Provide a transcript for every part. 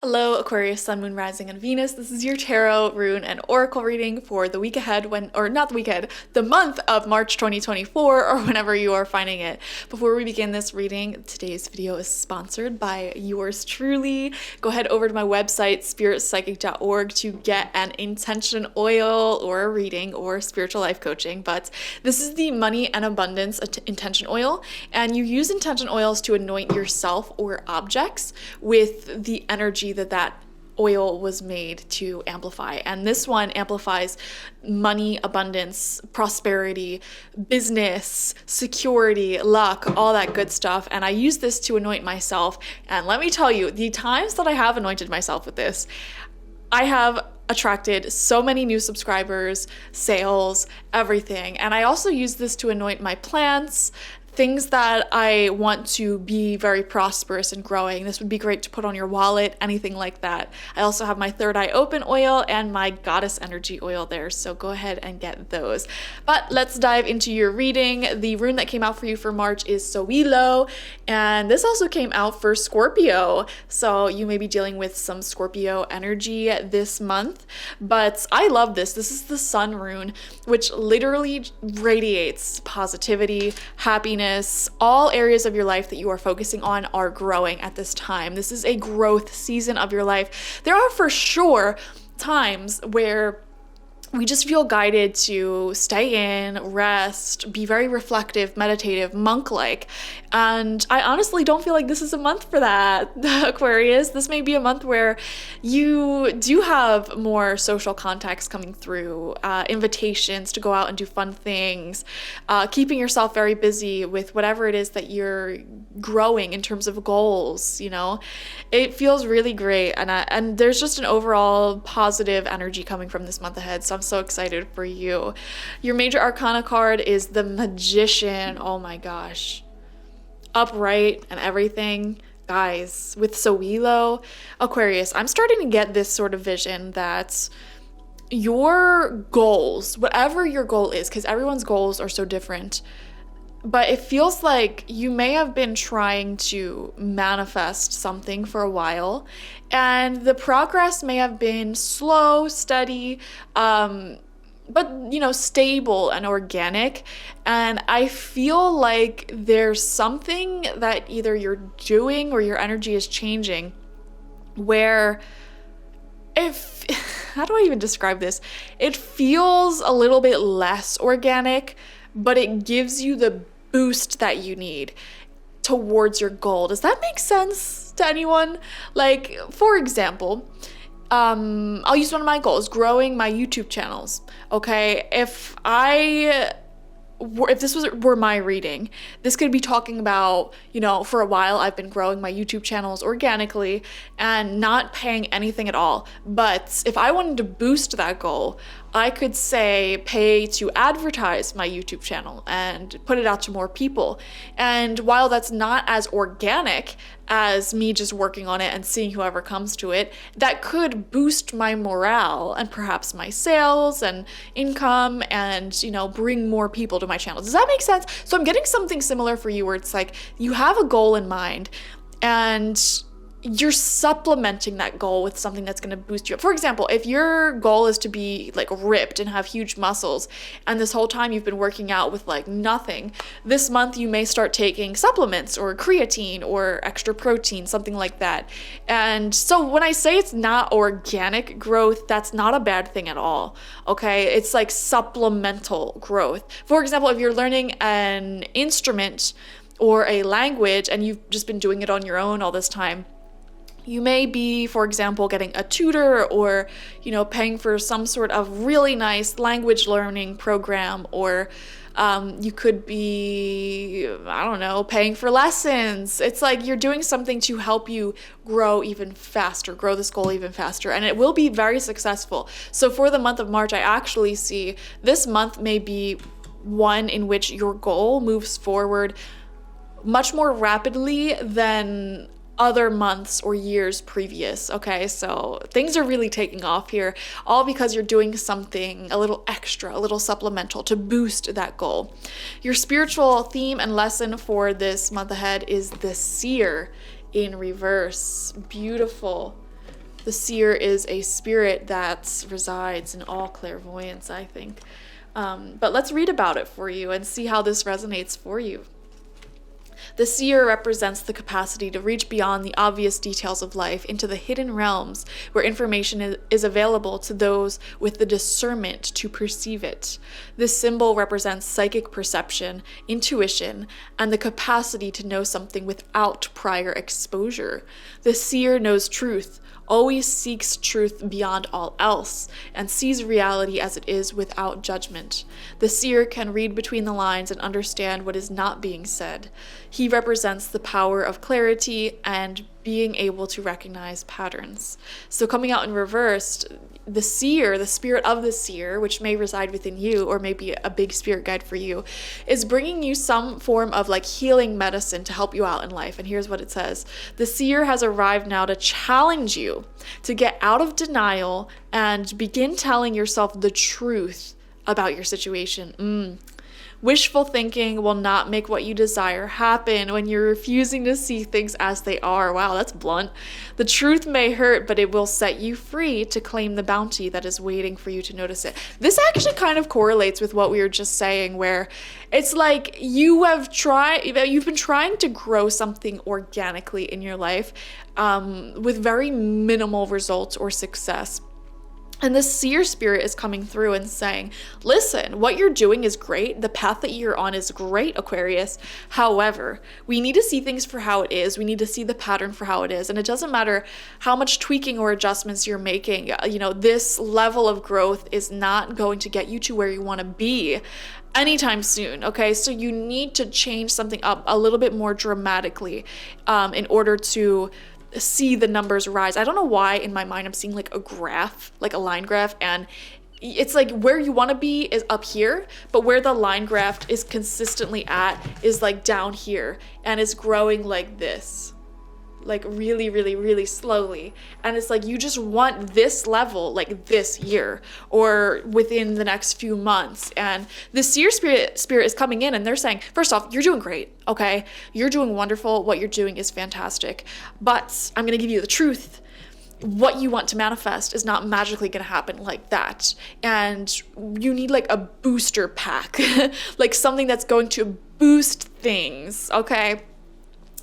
Hello, Aquarius, Sun, Moon, Rising, and Venus. This is your tarot, rune, and oracle reading for the week ahead or not the week ahead, the month of March 2024, or whenever you are finding it. Before we begin this reading, today's video is sponsored by yours truly. Go ahead over to my website, spiritpsychic.org, to get an intention oil or a reading or spiritual life coaching. But this is the Money and Abundance intention oil, and you use intention oils to anoint yourself or objects with the energy that oil was made to amplify. And this one amplifies money, abundance, prosperity, business, security, luck, all that good stuff. And I use this to anoint myself. And let me tell you, the times that I have anointed myself with this, I have attracted so many new subscribers, sales, everything. And I also use this to anoint my plants, things that I want to be very prosperous and growing. This would be great to put on your wallet, anything like that. I also have my third eye open oil and my goddess energy oil there, so go ahead and get those. But let's dive into your reading. The rune that came out for you for March is Sowilo, and this also came out for Scorpio, so you may be dealing with some Scorpio energy this month. But I love this. This is the Sun rune, which literally radiates positivity, happiness. All areas of your life that you are focusing on are growing at this time. This is a growth season of your life. There are for sure times where we just feel guided to stay in, rest, be very reflective, meditative, monk-like. And I honestly don't feel like this is a month for that, Aquarius. This may be a month where you do have more social contacts coming through, invitations to go out and do fun things, keeping yourself very busy with whatever it is that you're growing in terms of goals, you know? It feels really great, and there's just an overall positive energy coming from this month ahead, so I'm so excited for you. Your major arcana card is the Magician. Oh my gosh. Upright and everything. Guys, with Sowilo, Aquarius, I'm starting to get this sort of vision that your goals, whatever your goal is, because everyone's goals are so different, but it feels like you may have been trying to manifest something for a while, and the progress may have been slow, steady, but stable and organic. And I feel like there's something that either you're doing or your energy is changing where how do I even describe this? It feels a little bit less organic, but it gives you the boost that you need towards your goal. Does that make sense to anyone? Like, for example, I'll use one of my goals, growing my YouTube channels. Okay, if this were my reading, this could be talking about, for a while I've been growing my YouTube channels organically and not paying anything at all. But if I wanted to boost that goal, I could say pay to advertise my YouTube channel and put it out to more people. And while that's not as organic as me just working on it and seeing whoever comes to it, that could boost my morale and perhaps my sales and income and, bring more people to my channel. Does that make sense? So I'm getting something similar for you where it's like you have a goal in mind and you're supplementing that goal with something that's going to boost you up. For example, if your goal is to be like ripped and have huge muscles, and this whole time you've been working out with like nothing, this month you may start taking supplements or creatine or extra protein, something like that. And so when I say it's not organic growth, that's not a bad thing at all. Okay, it's like supplemental growth. For example, if you're learning an instrument or a language and you've just been doing it on your own all this time, you may be, for example, getting a tutor or, paying for some sort of really nice language learning program, or you could be, I don't know, paying for lessons. It's like you're doing something to help you grow even faster, grow this goal even faster, and it will be very successful. So for the month of March, I actually see this month may be one in which your goal moves forward much more rapidly than other months or years previous. Okay, so things are really taking off here, all because you're doing something a little extra, a little supplemental to boost that goal. Your spiritual theme and lesson for this month ahead is the Seer in reverse. Beautiful. The seer is a spirit that resides in all clairvoyance, I think. But let's read about it for you and see how this resonates for you. The seer represents the capacity to reach beyond the obvious details of life into the hidden realms where information is available to those with the discernment to perceive it. This symbol represents psychic perception, intuition, and the capacity to know something without prior exposure. The seer knows truth, always seeks truth beyond all else, and sees reality as it is without judgment. The seer can read between the lines and understand what is not being said. He represents the power of clarity and being able to recognize patterns. So coming out in reversed, the seer, the spirit of the seer, which may reside within you or may be a big spirit guide for you, is bringing you some form of like healing medicine to help you out in life. And here's what it says. The seer has arrived now to challenge you to get out of denial and begin telling yourself the truth about your situation. Wishful thinking will not make what you desire happen when you're refusing to see things as they are. Wow, that's blunt. The truth may hurt, but it will set you free to claim the bounty that is waiting for you to notice it. This actually kind of correlates with what we were just saying, where it's like you've been trying to grow something organically in your life with very minimal results or success. And the seer spirit is coming through and saying, listen, what you're doing is great. The path that you're on is great, Aquarius. However, we need to see things for how it is. We need to see the pattern for how it is. And it doesn't matter how much tweaking or adjustments you're making. This level of growth is not going to get you to where you want to be anytime soon. Okay, so you need to change something up a little bit more dramatically in order to see the numbers rise. I don't know why in my mind I'm seeing like a graph, like a line graph, and it's like where you want to be is up here, but where the line graph is consistently at is like down here and is growing like this, like really, really, really slowly. And it's like you just want this level like this year or within the next few months. And the seer spirit is coming in and they're saying, first off, you're doing great, okay? You're doing wonderful. What you're doing is fantastic. But I'm going to give you the truth. What you want to manifest is not magically going to happen like that. And you need like a booster pack, like something that's going to boost things, okay?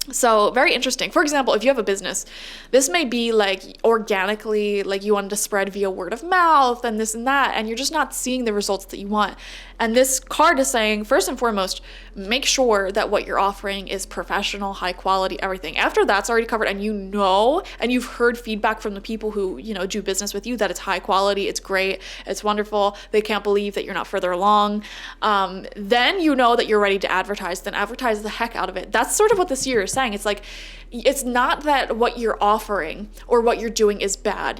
So very interesting. For example, if you have a business, this may be like organically, like you wanted to spread via word of mouth and this and that, and you're just not seeing the results that you want. And this card is saying, first and foremost, make sure that what you're offering is professional, high quality, everything. After that's already covered and and you've heard feedback from the people who, do business with you that it's high quality, it's great, it's wonderful, they can't believe that you're not further along, then you know that you're ready to advertise, then advertise the heck out of it. That's sort of what this year is saying. It's like, it's not that what you're offering or what you're doing is bad.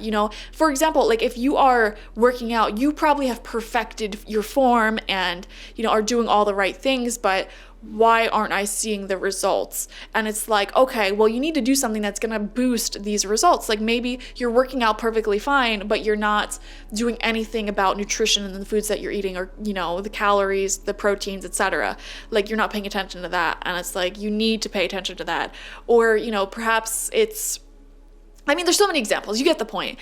For example, like if you are working out, you probably have perfected your form and, are doing all the right things, but why aren't I seeing the results? And it's like, okay, well, you need to do something that's going to boost these results. Like maybe you're working out perfectly fine, but you're not doing anything about nutrition and the foods that you're eating or, the calories, the proteins, etc. Like you're not paying attention to that. And it's like, you need to pay attention to that. Or, perhaps there's so many examples. You get the point.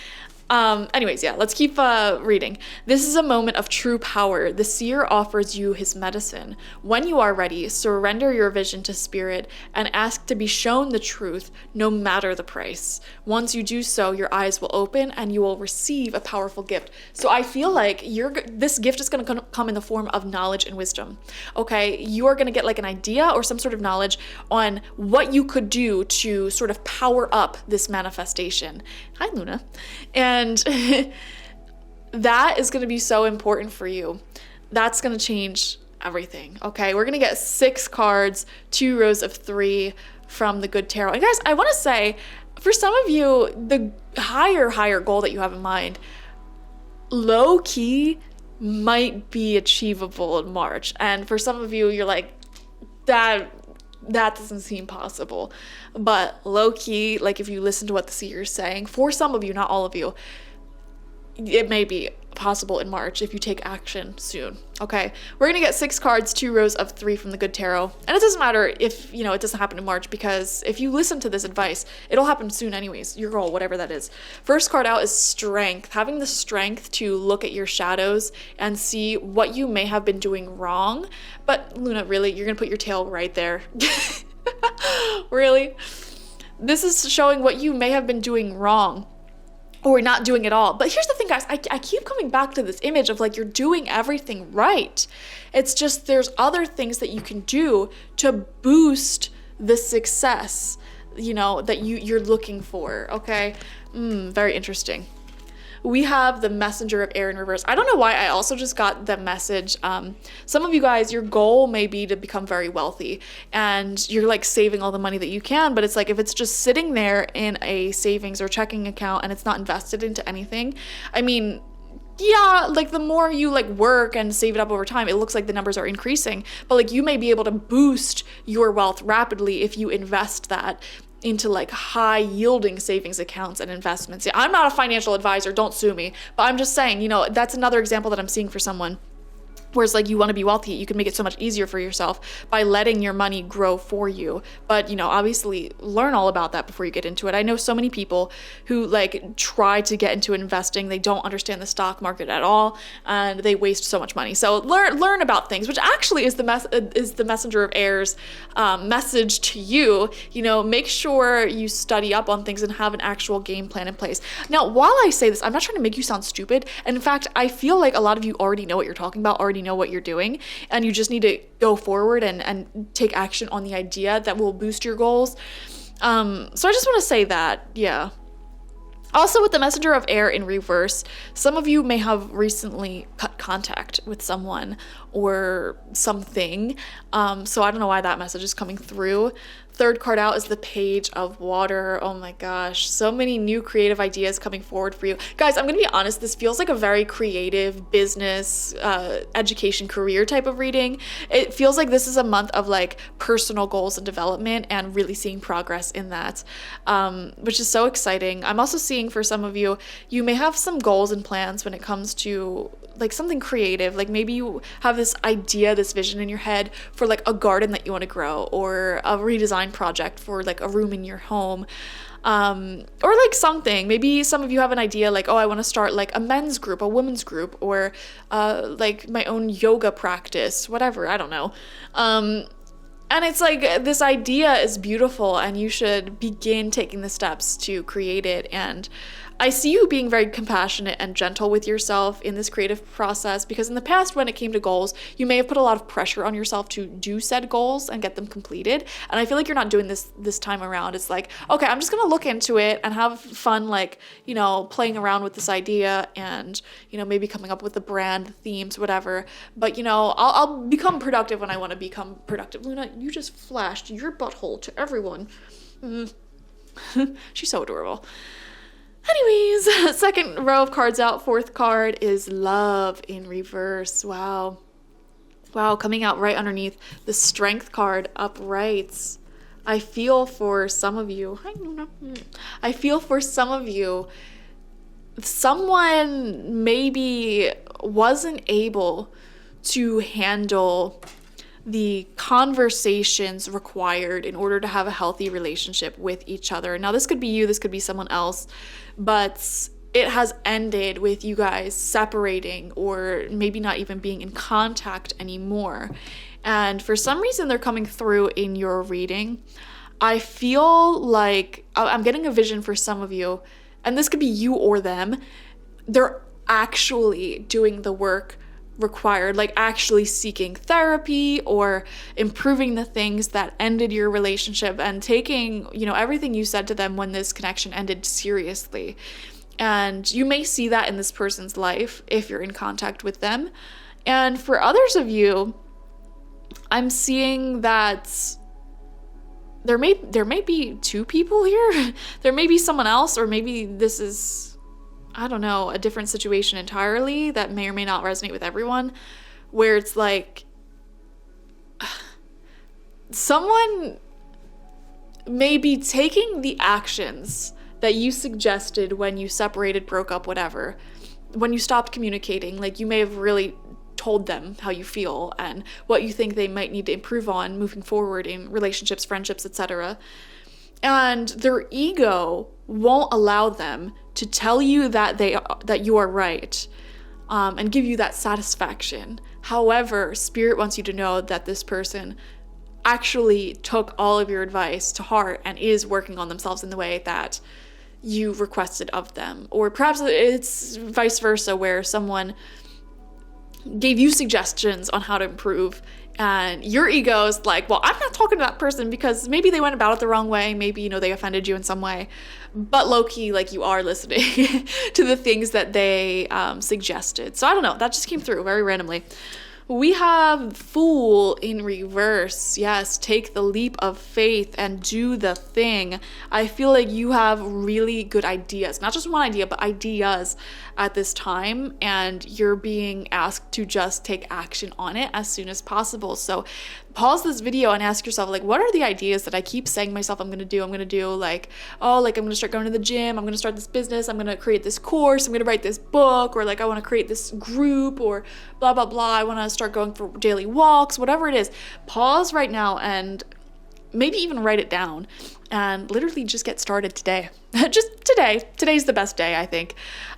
Anyways, let's keep reading. This is a moment of true power. The seer offers you his medicine. When you are ready, surrender your vision to spirit and ask to be shown the truth, no matter the price. Once you do so, your eyes will open and you will receive a powerful gift. So I feel like this gift is going to come in the form of knowledge and wisdom. Okay, you are going to get like an idea or some sort of knowledge on what you could do to sort of power up this manifestation. Hi, Luna. And that is going to be so important for you. That's going to change everything. Okay, we're going to get 6 cards, 2 rows of 3 from the Good Tarot. And guys, I want to say, for some of you, the higher goal that you have in mind, low key might be achievable in March. And for some of you, you're like, that doesn't seem possible. But low key, like if you listen to what the seer is saying, for some of you, not all of you, it may be possible in March if you take action soon. Okay, we're gonna get 6 cards, 2 rows of 3 from the Good Tarot, and it doesn't matter if it doesn't happen in March, because if you listen to this advice, it'll happen soon anyways. Your goal, whatever that is. First card out is Strength. Having the strength to look at your shadows and see what you may have been doing wrong. But Luna, really, you're gonna put your tail right there? Really? This is showing what you may have been doing wrong, or not doing at all. But here's the thing, guys, I keep coming back to this image of like, you're doing everything right. It's just there's other things that you can do to boost the success, that you're looking for, okay? Very interesting. We have the Messenger of Air in reverse. I don't know why I also just got the message. Some of you guys, your goal may be to become very wealthy, and you're like saving all the money that you can, but it's like, if it's just sitting there in a savings or checking account and it's not invested into anything, I mean, yeah, like the more you like work and save it up over time, it looks like the numbers are increasing, but like you may be able to boost your wealth rapidly if you invest that into like high yielding savings accounts and investments. Yeah, I'm not a financial advisor, don't sue me, but I'm just saying, that's another example that I'm seeing for someone. Whereas like, you want to be wealthy, you can make it so much easier for yourself by letting your money grow for you. But obviously learn all about that before you get into it. I know so many people who like try to get into investing, they don't understand the stock market at all, and they waste so much money. So learn about things, which actually is the Messenger of Air's message to you. Make sure you study up on things and have an actual game plan in place. Now, while I say this, I'm not trying to make you sound stupid. And in fact, I feel like a lot of you already know what you're talking about, already know what you're doing, and you just need to go forward and take action on the idea that will boost your goals. So I just want to say that, yeah. Also, with the Messenger of Air in reverse, some of you may have recently cut contact with someone or something. So I don't know why that message is coming through. Third card out is the Page of Water. Oh my gosh, so many new creative ideas coming forward for you. Guys, I'm gonna be honest, this feels like a very creative business, education, career type of reading. It feels like this is a month of like personal goals and development and really seeing progress in that, which is so exciting. I'm also seeing for some of you, you may have some goals and plans when it comes to like something creative. Like maybe you have this idea, this vision in your head for like a garden that you want to grow, or a redesign project for like a room in your home, or like something. Maybe some of you have an idea like, oh, I want to start like a men's group, a women's group, or like my own yoga practice, whatever, I don't know. And it's like, this idea is beautiful and you should begin taking the steps to create it. And I see you being very compassionate and gentle with yourself in this creative process, because in the past, when it came to goals, you may have put a lot of pressure on yourself to do said goals and get them completed. And I feel like you're not doing this time around. It's like, okay, I'm just gonna look into it and have fun, like, playing around with this idea and, maybe coming up with the brand, the themes, whatever. But, I'll become productive when I want to become productive. Luna, you just flashed your butthole to everyone. She's so adorable. Anyways, second row of cards out. Fourth card is Love in reverse. Wow, coming out right underneath the Strength card upright. I feel for some of you. I feel for some of you. Someone maybe wasn't able to handle the conversations required in order to have a healthy relationship with each other. Now, this could be you, this could be someone else, but it has ended with you guys separating or maybe not even being in contact anymore. And for some reason, they're coming through in your reading. I feel like I'm getting a vision for some of you, and this could be you or them. They're actually doing the work required, like actually seeking therapy or improving the things that ended your relationship, and taking, everything you said to them when this connection ended seriously. And you may see that in this person's life if you're in contact with them. And for others of you, I'm seeing that there may be two people here. There may be someone else, or maybe this is, I don't know, a different situation entirely that may or may not resonate with everyone, where it's like someone may be taking the actions that you suggested when you separated, broke up, whatever, when you stopped communicating, like you may have really told them how you feel and what you think they might need to improve on moving forward in relationships, friendships, etc. And their ego won't allow them to tell you that you are right, and give you that satisfaction. However, Spirit wants you to know that this person actually took all of your advice to heart and is working on themselves in the way that you requested of them. Or perhaps it's vice versa, where someone gave you suggestions on how to improve, and your ego is like, well, I'm not talking to that person because maybe they went about it the wrong way, maybe, they offended you in some way, but low-key, like, you are listening to the things that they suggested. So I don't know, that just came through very randomly. We have Fool in reverse. Yes, take the leap of faith and do the thing. I feel like you have really good ideas, not just one idea, but ideas at this time, and you're being asked to just take action on it as soon as possible. So pause this video and ask yourself, like, what are the ideas that I keep saying to myself I'm gonna do? Like, oh, like, I'm gonna start going to the gym, I'm gonna start this business, I'm gonna create this course, I'm gonna write this book, or like, I wanna create this group, or blah, blah, blah. I wanna start going for daily walks, whatever it is. Pause right now and maybe even write it down and literally just get started today. Just today. Today's the best day, I think,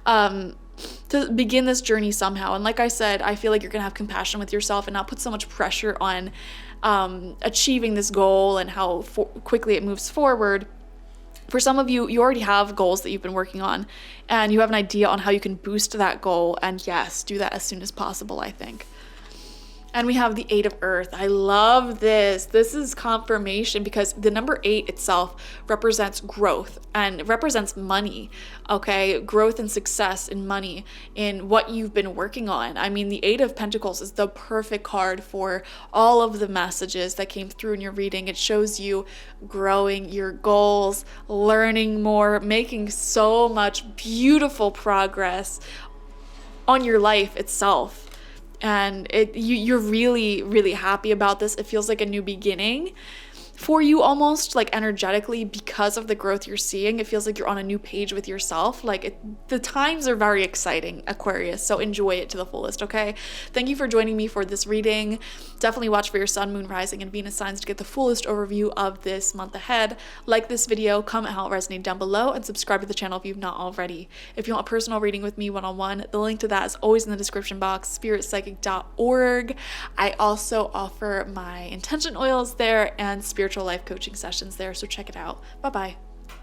to begin this journey somehow. And like I said, I feel like you're gonna have compassion with yourself and not put so much pressure on achieving this goal and how quickly it moves forward. For some of you, you already have goals that you've been working on, and you have an idea on how you can boost that goal, and yes, do that as soon as possible, I think. And we have the 8 of Earth. I love this. This is confirmation because the number 8 itself represents growth and represents money, okay? Growth and success in money, in what you've been working on. I mean, the 8 of Pentacles is the perfect card for all of the messages that came through in your reading. It shows you growing your goals, learning more, making so much beautiful progress on your life itself. And you're really, really happy about this. It feels like a new beginning for you, almost like energetically, because of the growth you're seeing. It feels like you're on a new page with yourself. Like the times are very exciting, Aquarius, so enjoy it to the fullest, okay? Thank you for joining me for this reading. Definitely watch for your sun, moon, rising, and Venus signs to get the fullest overview of this month ahead. Like this video, comment how it resonated down below, and subscribe to the channel if you've not already. If you want a personal reading with me one-on-one, the link to that is always in the description box, spiritpsychic.org. I also offer my intention oils there and spiritual life coaching sessions there, so check it out. Bye-bye.